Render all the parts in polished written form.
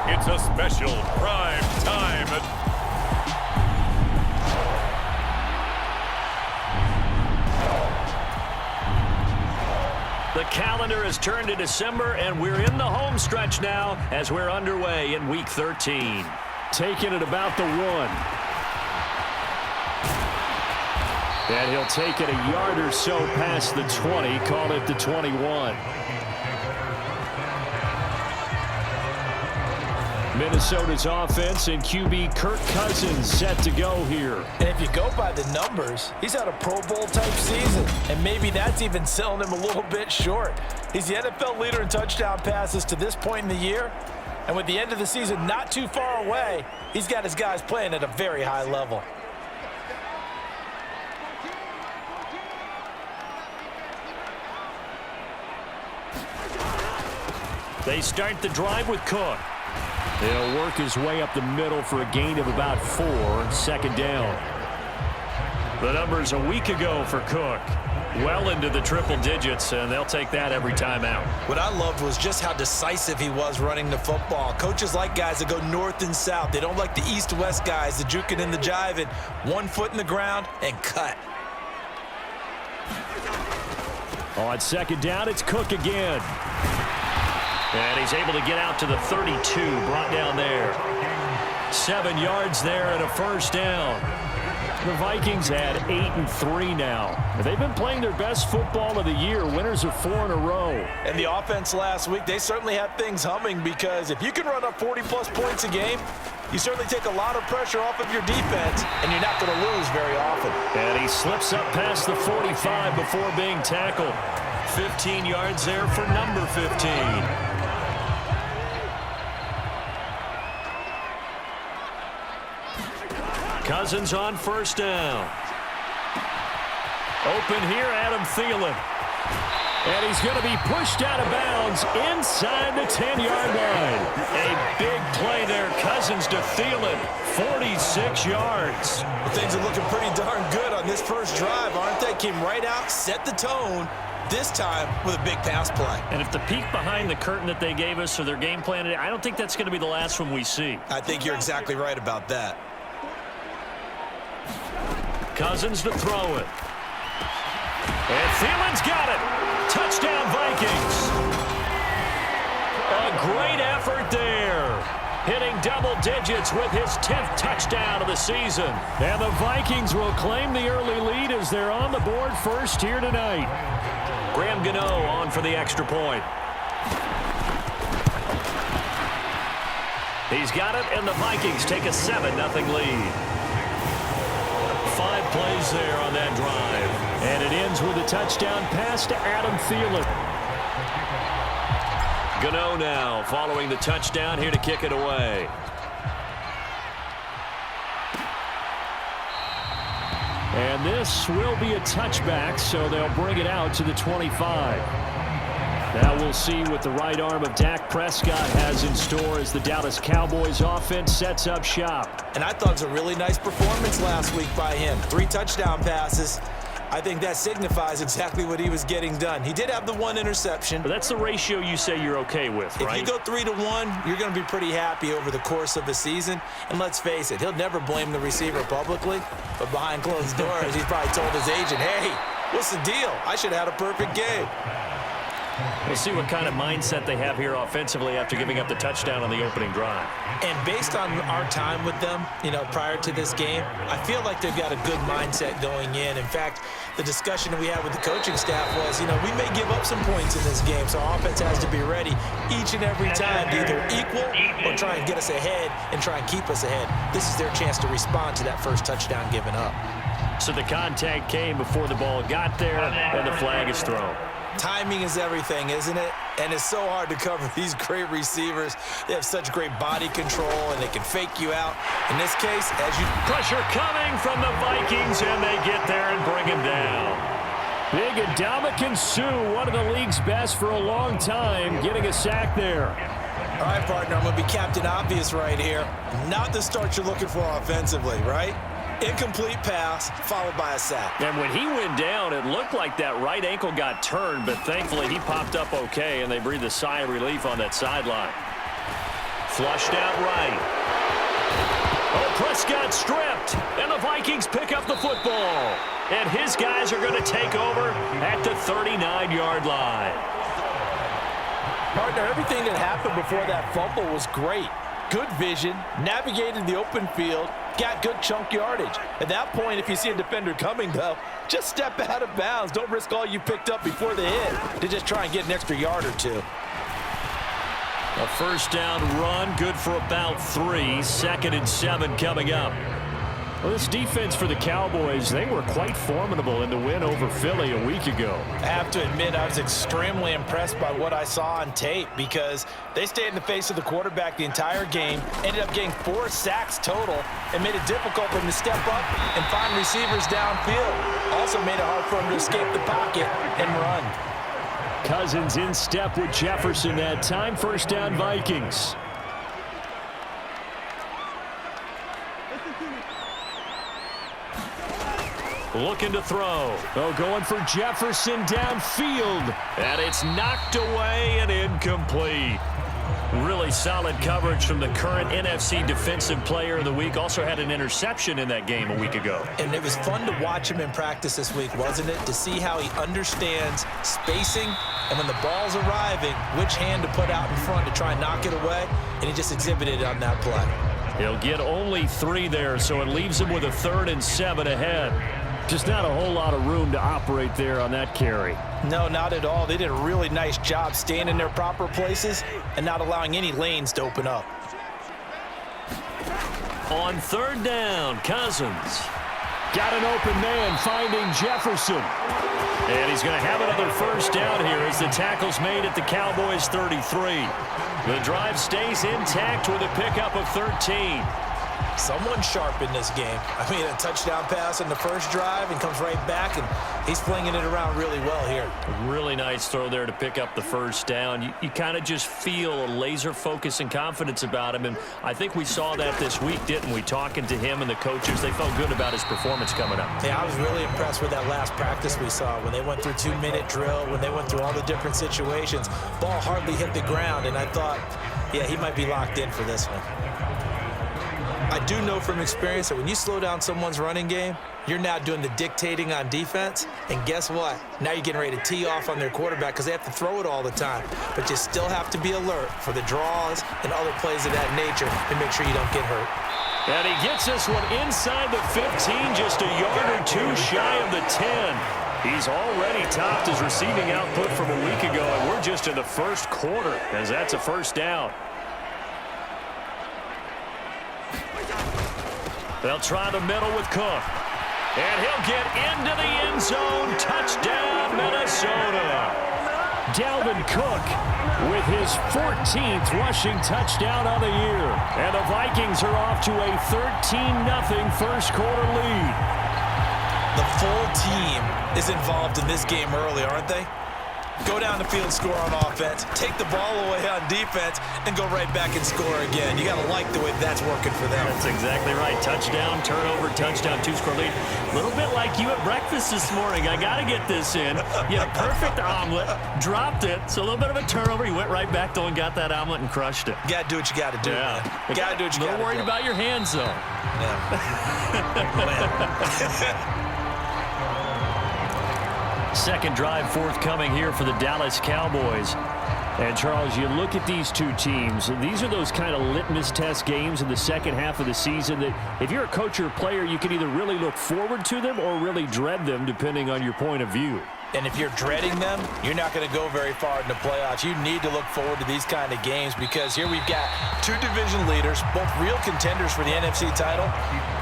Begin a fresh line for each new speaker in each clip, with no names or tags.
It's a special prime time.
The calendar has turned to December, and we're in the home stretch now as we're underway in Week 13. Taking it about the 1. And he'll take it a yard or so past the 20, call it the 21. Minnesota's offense and QB Kirk Cousins set to go here.
And if you go by the numbers, he's had a Pro Bowl type season, and maybe that's even selling him a little bit short. He's the NFL leader in touchdown passes to this point in the year, and with the end of the season not too far away, he's got his guys playing at a very high level.
They start the drive with Cook. He'll work his way up the middle for a gain of about 4, second down. The numbers a week ago for Cook, well into the triple digits, and they'll take that every time out.
What I loved was just how decisive he was running the football. Coaches like guys that go north and south. They don't like the east-west guys, the juking and the jiving. 1 foot in the ground and cut.
On second down, it's Cook again. And he's able to get out to the 32, brought down there. 7 yards there and a first down. The Vikings had 8-3 now. They've been playing their best football of the year. Winners of 4 in a row.
And the offense last week, they certainly had things humming, because if you can run up 40-plus points a game, you certainly take a lot of pressure off of your defense, and you're not going to lose very often.
And he slips up past the 45 before being tackled. 15 yards there for number 15. Cousins on first down. Open here, Adam Thielen. And he's going to be pushed out of bounds inside the 10-yard line. A big play there. Cousins to Thielen. 46 yards.
Well, things are looking pretty darn good on this first drive, aren't they? Came right out, set the tone, this time with a big pass play.
And if the peek behind the curtain that they gave us or their game plan, I don't think that's going to be the last one we see.
I think you're exactly right about that.
Cousins to throw it. And Thielen's got it. Touchdown, Vikings. A great effort there. Hitting double digits with his 10th touchdown of the season. And the Vikings will claim the early lead as they're on the board first here tonight. Graham Gano on for the extra point. He's got it, and the Vikings take a 7-0 lead. 5 plays there on that drive. And it ends with a touchdown pass to Adam Thielen. Gano now following the touchdown here to kick it away. And this will be a touchback, so they'll bring it out to the 25. Now we'll see what the right arm of Dak Prescott has in store as the Dallas Cowboys offense sets up shop.
And I thought it was a really nice performance last week by him. 3 touchdown passes. I think that signifies exactly what he was getting done. He did have the 1 interception.
But that's the ratio you say you're okay with, right?
If you go 3-to-1, you're going to be pretty happy over the course of the season. And let's face it, he'll never blame the receiver publicly. But behind closed doors, he's probably told his agent, hey, what's the deal? I should have had a perfect game.
We'll see what kind of mindset they have here offensively after giving up the touchdown on the opening drive.
And based on our time with them, prior to this game, I feel like they've got a good mindset going in. In fact, the discussion that we had with the coaching staff was, we may give up some points in this game, so our offense has to be ready each and every time to either equal or try and get us ahead and try and keep us ahead. This is their chance to respond to that first touchdown given up.
So the contact came before the ball got there, and the flag is thrown.
Timing is everything, isn't it? And it's so hard to cover these great receivers. They have such great body control, and they can fake you out. In this case,
Pressure coming from the Vikings, and they get there and bring him down. Big Ndamukong Suh, one of the league's best for a long time, getting a sack there.
All right, partner, I'm going to be Captain Obvious right here. Not the start you're looking for offensively, right? Incomplete pass, followed by a sack.
And when he went down, it looked like that right ankle got turned, but thankfully he popped up okay, and they breathed a sigh of relief on that sideline. Flushed out right. Oh, Prescott stripped, and the Vikings pick up the football. And his guys are going to take over at the 39-yard line.
Partner, everything that happened before that fumble was great. Good vision, navigated the open field, got good chunk yardage. At that point, if you see a defender coming, though, just step out of bounds. Don't risk all you picked up before the hit to just try and get an extra yard or two.
A first down run, good for about 3. 2nd and 7 coming up. Well, this defense for the Cowboys, they were quite formidable in the win over Philly a week ago.
I have to admit, I was extremely impressed by what I saw on tape because they stayed in the face of the quarterback the entire game, ended up getting 4 sacks total, and made it difficult for them to step up and find receivers downfield. Also made it hard for them to escape the pocket and run.
Cousins in step with Jefferson that time. First down, Vikings. Looking to throw. Oh, going for Jefferson downfield. And it's knocked away and incomplete. Really solid coverage from the current NFC Defensive Player of the Week. Also had an interception in that game a week ago.
And it was fun to watch him in practice this week, wasn't it? To see how he understands spacing and when the ball's arriving, which hand to put out in front to try and knock it away. And he just exhibited it on that play.
He'll get only 3 there, so it leaves him with a 3rd and 7 ahead. Just not a whole lot of room to operate there on that carry.
No, not at all. They did a really nice job staying in their proper places and not allowing any lanes to open up.
On 3rd down, Cousins. Got an open man finding Jefferson. And he's going to have another first down here as the tackle's made at the Cowboys 33. The drive stays intact with a pickup of 13.
Someone sharp in this game. I mean, a touchdown pass in the first drive and comes right back, and he's flinging it around really well here.
A really nice throw there to pick up the first down. You kind of just feel a laser focus and confidence about him, and I think we saw that this week, didn't we? Talking to him and the coaches, they felt good about his performance coming up.
Yeah, I was really impressed with that last practice we saw when they went through 2-minute drill, when they went through all the different situations. Ball hardly hit the ground, and I thought, yeah, he might be locked in for this one. I do know from experience that when you slow down someone's running game, you're now doing the dictating on defense. And guess what? Now you're getting ready to tee off on their quarterback because they have to throw it all the time. But you still have to be alert for the draws and other plays of that nature to make sure you don't get hurt.
And he gets this one inside the 15, just a yard or 2 shy of the 10. He's already topped his receiving output from a week ago, and we're just in the first quarter as that's a first down. They'll try the middle with Cook. And he'll get into the end zone. Touchdown, Minnesota. Dalvin Cook with his 14th rushing touchdown of the year. And the Vikings are off to a 13-0 first quarter lead.
The full team is involved in this game early, aren't they? Go down the field, score on offense, take the ball away on defense, and go right back and score again. You got to like the way that's working for them.
That's exactly right. Touchdown, turnover, touchdown, 2-score lead. A little bit like you at breakfast this morning. I got to get this in. You had a perfect omelet, dropped it, so a little bit of a turnover. You went right back, though, and got that omelet and crushed it.
You got to do what you got to do, man. You got to do what you got to do.
A little worried about your hands, though.
Yeah.
Second drive forthcoming here for the Dallas Cowboys. And, Charles, you look at these two teams, these are those kind of litmus test games in the second half of the season that if you're a coach or a player, you can either really look forward to them or really dread them, depending on your point of view.
And if you're dreading them, you're not going to go very far in the playoffs. You need to look forward to these kind of games because here we've got 2 division leaders, both real contenders for the NFC title.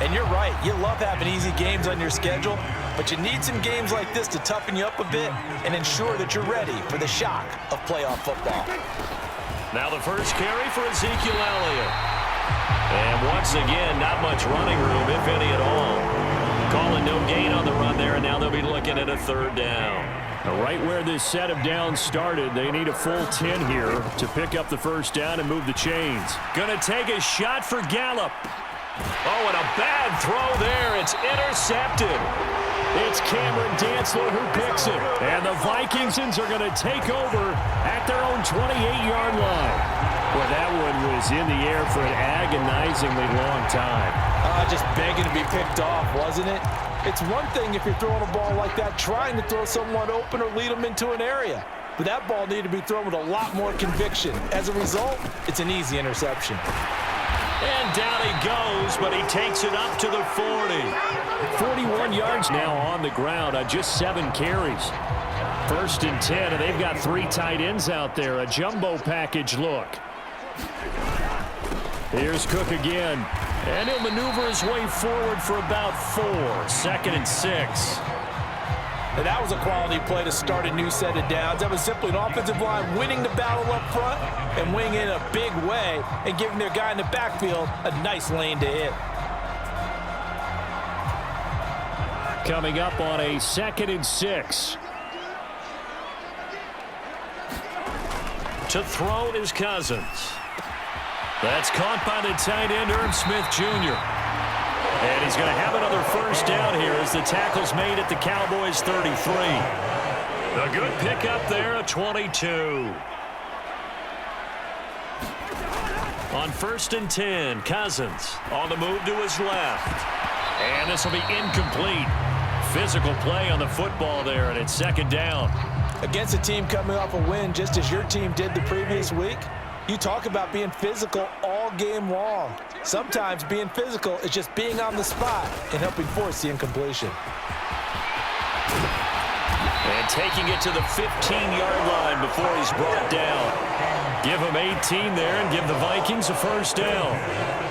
And you're right, you love having easy games on your schedule, but you need some games like this to toughen you up a bit and ensure that you're ready for the shock of playoff football.
Now the first carry for Ezekiel Elliott. And once again, not much running room, if any at all. Calling no gain on the run there, and now they'll be looking at a 3rd down. Now, right where this set of downs started, they need a full 10 here to pick up the first down and move the chains. Gonna take a shot for Gallup. Oh, and a bad throw there. It's intercepted. It's Cameron Dantzler who picks it. And the Vikingsons are going to take over at their own 28-yard line. Well, that one was in the air for an agonizingly long time.
Just begging to be picked off, wasn't it? It's one thing if you're throwing a ball like that, trying to throw someone open or lead them into an area. But that ball needed to be thrown with a lot more conviction. As a result, it's an easy interception.
And down he goes, but he takes it up to the 40. 41 yards now on the ground on just 7 carries. 1st and 10, and they've got 3 tight ends out there. A jumbo package look. Here's Cook again. And he'll maneuver his way forward for about 4. 2nd and 6.
And that was a quality play to start a new set of downs. That was simply an offensive line winning the battle up front and winning in a big way and giving their guy in the backfield a nice lane to hit.
Coming up on a 2nd and 6. To throw is Cousins. That's caught by the tight end, Irv Smith Jr. And he's going to have another 1st down here as the tackle's made at the Cowboys 33. A good pickup there, a 22. On 1st and 10, Cousins on the move to his left. And this will be incomplete. Physical play on the football there, and it's 2nd down.
Against a team coming off a win just as your team did the previous week, you talk about being physical all game long. Sometimes being physical is just being on the spot and helping force the incompletion.
And taking it to the 15-yard line before he's brought down. Give him 18 there and give the Vikings a 1st down.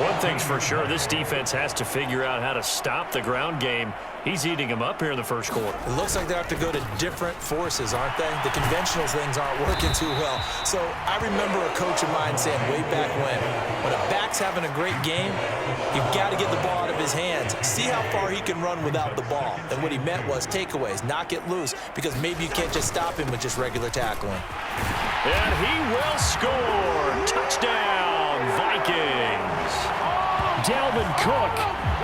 One thing's for sure, this defense has to figure out how to stop the ground game. He's eating them up here in the 1st quarter.
It looks like they have to go to different forces, aren't they? The conventional things aren't working too well. So I remember a coach of mine saying way back when a back's having a great game, you've got to get the ball out of his hands. See how far he can run without the ball. And what he meant was takeaways, knock it loose, because maybe you can't just stop him with just regular tackling.
And he will score. Touchdown, Vikings. Dalvin Cook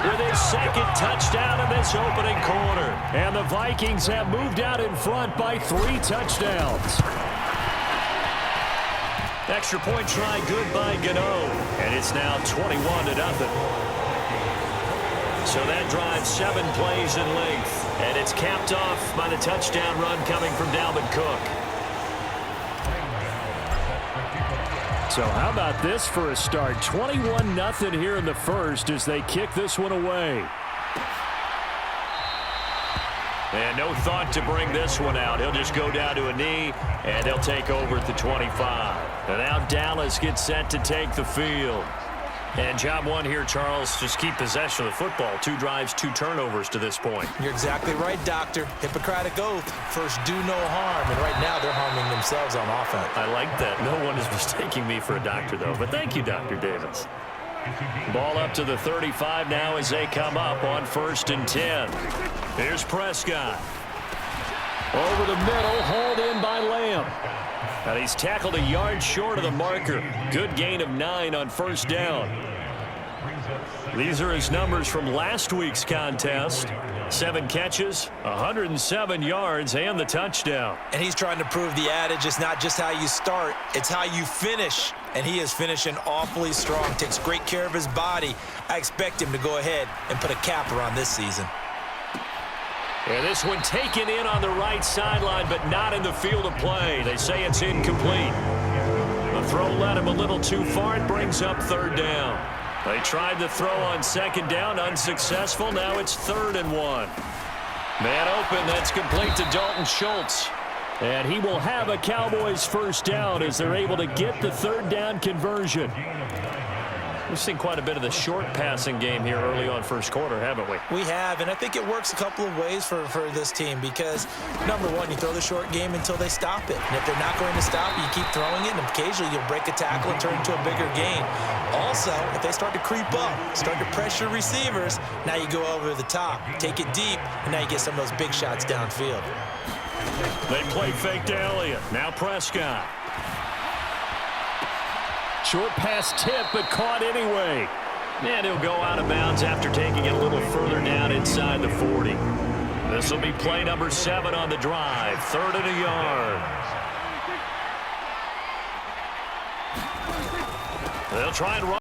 with his 2nd touchdown in this opening quarter. And the Vikings have moved out in front by 3 touchdowns. Extra point try good by Gano. And it's now 21-0. So that drives 7 plays in length. And it's capped off by the touchdown run coming from Dalvin Cook. So how about this for a start? 21-0 here in the 1st as they kick this one away. And no thought to bring this one out. He'll just go down to a knee, and they'll take over at the 25. And now Dallas gets set to take the field. And job one here, Charles, just keep possession of the football. 2 drives, 2 turnovers to this point.
You're exactly right, Doctor. Hippocratic oath. First, do no harm. And right now, they're harming themselves on offense.
I like that. No one is mistaking me for a doctor, though. But thank you, Dr. Davis. Ball up to the 35 now as they come up on 1st and 10. Here's Prescott. Over the middle, hauled in by Lamb. And he's tackled a yard short of the marker. Good gain of 9 on 1st down. These are his numbers from last week's contest. 7 catches, 107 yards, and the touchdown.
And he's trying to prove the adage, it's not just how you start, it's how you finish. And he is finishing awfully strong, takes great care of his body. I expect him to go ahead and put a capper on this season.
And this one taken in on the right sideline, but not in the field of play. They say it's incomplete. The throw led him a little too far. It brings up 3rd down. They tried the throw on 2nd down, unsuccessful. Now it's 3rd and 1. Man open, that's complete to Dalton Schultz. And he will have a Cowboys 1st down as they're able to get the 3rd down conversion. We've seen quite a bit of the short passing game here early on 1st quarter, haven't we?
We have, and I think it works a couple of ways for this team because, number one, you throw the short game until they stop it. And if they're not going to stop it, you keep throwing it, and occasionally you'll break a tackle and turn it into a bigger gain. Also, if they start to creep up, start to pressure receivers, now you go over the top, take it deep, and now you get some of those big shots downfield.
They play fake to Elliott. Now Prescott. Short pass tip, but caught anyway. And he'll go out of bounds after taking it a little further down inside the 40. This will be play number 7 on the drive. 3rd and a yard. They'll try and run.